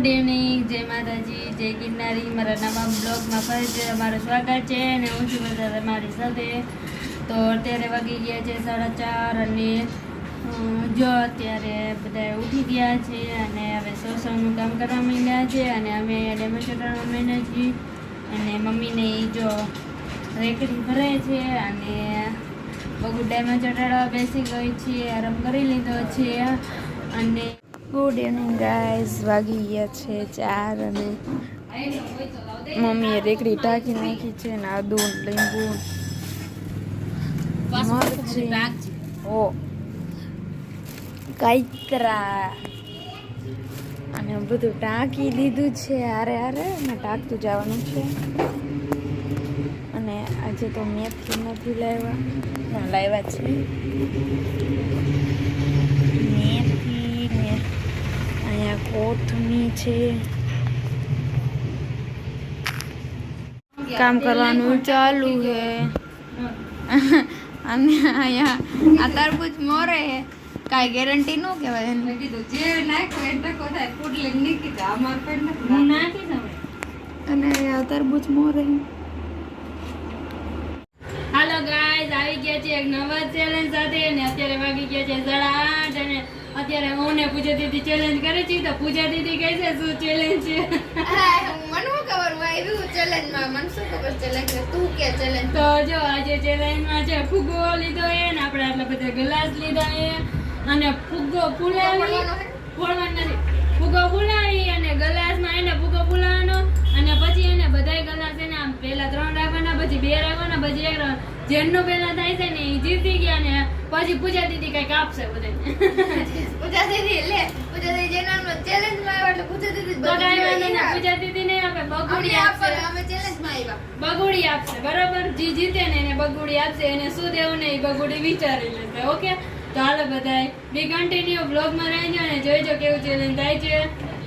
Good evening, જય માતાજી, જય ગિરનારી. મારા નવા બ્લોગમાં ફરી તમારું સ્વાગત છે અને હું છું બધા તમારી સાથે. તો અત્યારે વાગી ગયા છે 4:30 અને જો અત્યારે બધા ઉઠી ગયા છે અને હવે સોસવાનું કામ કરવા માંડ્યા છે અને અમે ડેમો ચટાડવા માંડ્યા છીએ અને મમ્મીને જો રેકડી ભરે છે અને બગુ ડેમો ચટાડવા બેસી ગઈ છે, આરામ કરી લીધો છે. અને ગુડ ઇવનિંગ ગાઈઝ, વાગી ગયા છે 4 અને મમ્મીએ રેકડી ઢાંકી નાખી છે ને આદુ લીંબુ મરચી ઓ કાઈતરા અને બધું ટાંકી દીધું છે. હારે હારે ને ટાંકતું જવાનું છે. અને આજે તો મેથી નથી લાવ્યા છે મેથી ને અહીંયા કોથમી છે. કામ કરવાનું ચાલુ છે અને અહીંયા આ તરબૂચ મોરે હે, કાંઈ ગેરંટી ન કહેવાય એને. કીધું જે નાખ્યું એટલે કોથાય ફૂડ લઈને નીકળી જા અમાર પેટ નથી નાખી તમે. અને આ તરબૂચ મોરે. હાલો ગાઈઝ, આવી ગયા છે એક નવા ચેલેન્જ સાથે અને અત્યારે વાગી ગયા છે 8:30 અને અત્યારે હું ને પૂજા દીદી ચેલેન્જ કરે છે. તો પૂજા દીદી કહે છે શું ચેલેન્જ છે? મને શું ખબર હોય શું ચેલેન્જ માં, મને શું ખબર ચેલેન્જ છે, તું કે ચેલેન્જ. તો જો આજે ચેલેન્જ માં છે ફુગ્ગો લીધો એ ને આપણે આટલા બધા ગ્લાસ લીધા એ અને ફુગ્ગો ફૂલાવી ફોડવાનો નથી, ફુગ્ગો ફૂલાવી અને ગ્લાસમાં એને ફુગ્ગો ફૂલાવાનો અને પછી એને બધાય ગ્લાસ એને આમ પહેલા 3 રાખવાના, પછી 2 રાખવાના, પછી 1 રાખવાના. જેનો પહેલા થાય છે ને એ જીતી ગયા ને પછી પૂજા દીદી કઈક આપશે બધાય. પૂજા દીદી લે, પૂજા દીદી જેનો ચેલેન્જ માં આવ્યા એટલે પૂજા દીદી તો કાંઈ વાંધો નહીં, પૂજા દીદી ને આપે બગુડી આપશે. અમે ચેલેન્જ માં આવ્યા બગુડી આપશે, બરાબર? જે જીતે ને એને બગુડી આપશે, એને શું દેવું ને એ બગુડી વિચારી લેશે. ઓકે, તો હાલો બધાય બી કન્ટિન્યુ બ્લોગ માં રહેજો અને જોઈજો કેવું ચેલેન્જ થાય છે.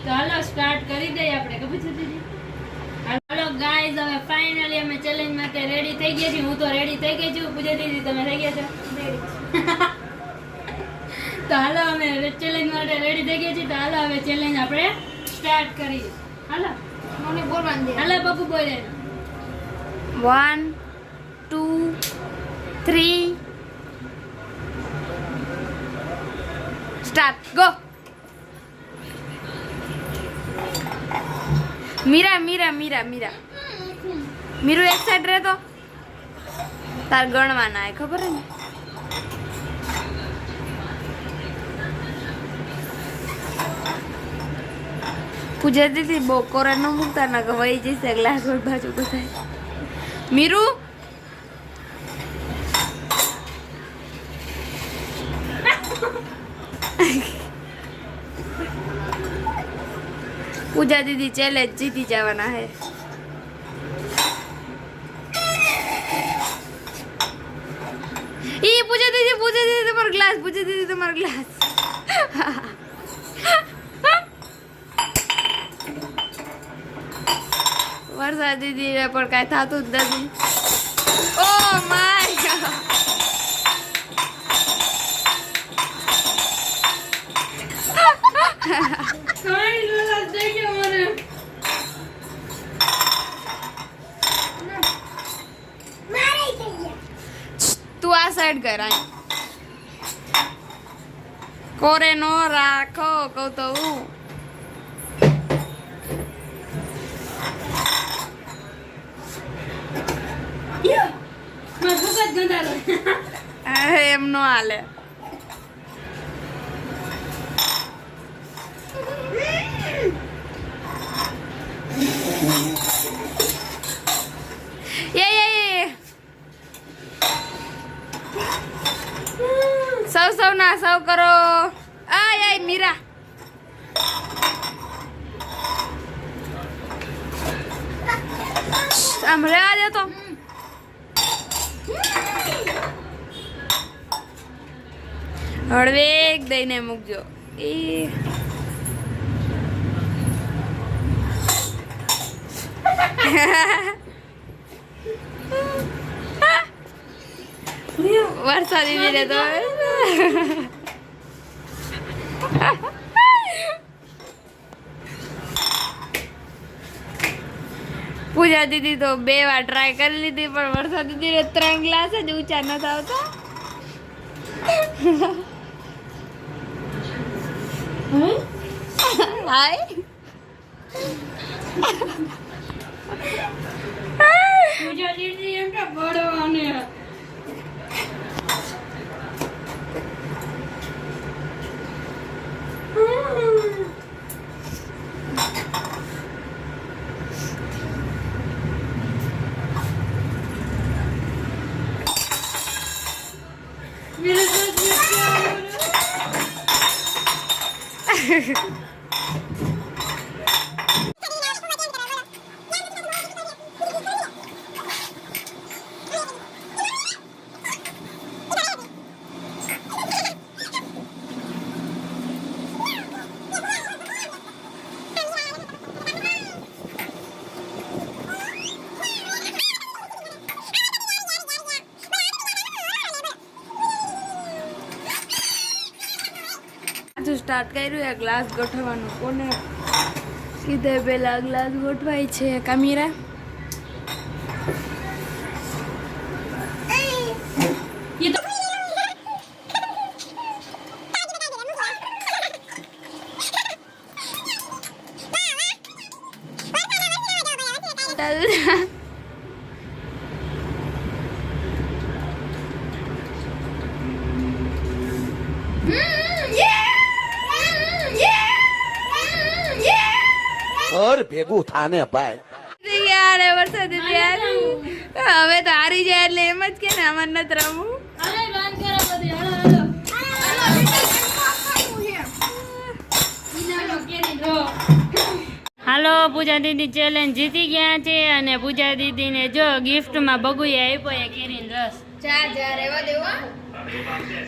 તો હાલો સ્ટાર્ટ કરી દઈએ આપણે. કે પૂછે દીદી? હાલો ગાઈઝ, હવે ફાઇનલી અમે ચેલેન્જ માટે રેડી થઈ ગયા છીએ. હું તો રેડી થઈ ગઈ છું. પૂજા દીદી તમે થઈ ગયા છો? તો હાલો અમે ચેલેન્જ માટે રેડી થઈ ગયા છીએ. તો હાલો હવે ચેલેન્જ આપણે સ્ટાર્ટ કરીએ. હાલો મને બોલવાનું દે. હાલો બબુ બોલે 1 2 3 સ્ટાર્ટ ગો. મીરા મીરા મીરા મીરા મીરું એક સાઈડ રહે તો તાર ગણવાના હે, ખબર હે ને? પૂજા દીદી બહુ કોરા ન મૂકતા ના કે વહી જશે ગ્લાસ ઓર બાજુ બધા. મીરું પૂજા દીદી ચેલેન્જ જીતી જવાના હે. ઈ પૂજા દીદી તમારો ગ્લાસ, પૂજા દીદી તમારો ગ્લાસ. વરસાદ દીદી પણ કાંઈ થતું જ નથી. ઓ માય તું આ સાઈડ કર. કોરે નો રાખો કહું તો હું. એમ નો હાલે. સૌ ના સૌ કરો. આય મીરા આમ રહેવા દે તો. હળવેક દઈને મૂકજો. એ વરસાદી વીરે તો પૂજા દીદી તો 2 વાર ટ્રાય કરી લીધી પણ વર્ષા દીદીને 3 ગ્લાસ જ ઊંચા નથી આવતા. હાય પૂજા દીદી એમ કે પડવાને સ્ટાર્ટ કર્યું ગ્લાસ ગોઠવવાનું. કોને સીધે પેલા ગ્લાસ ગોઠવાય છે કામીરા. और ભેગું થાને ભાઈ યાર વરસાદ યાર હવે તો હારી જાય એટલે એમ જ કે ને અમાર નથી રમવું. અરે બંધ કરો બધી હાલો હાલો પૂજા દીદી ચેલેન્જ જીતી ગયા છે અને પૂજા દીદીને જો ગિફ્ટમાં બગુએ આપ્યો એ કેરીનો રસ.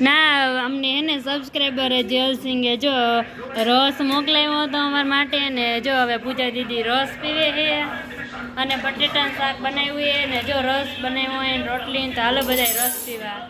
ના અમને એને સબસ્ક્રાઈબરે જેલસિંગે જો રસ મોકલાવ્યો હતો અમારા માટે ને જો હવે પૂજા દીદી રસ પીવે છે અને બટેટાનું શાક બનાવ્યું છે ને જો રસ બનાવ્યો હોય રોટલી તો હાલો બધા રસ પીવા.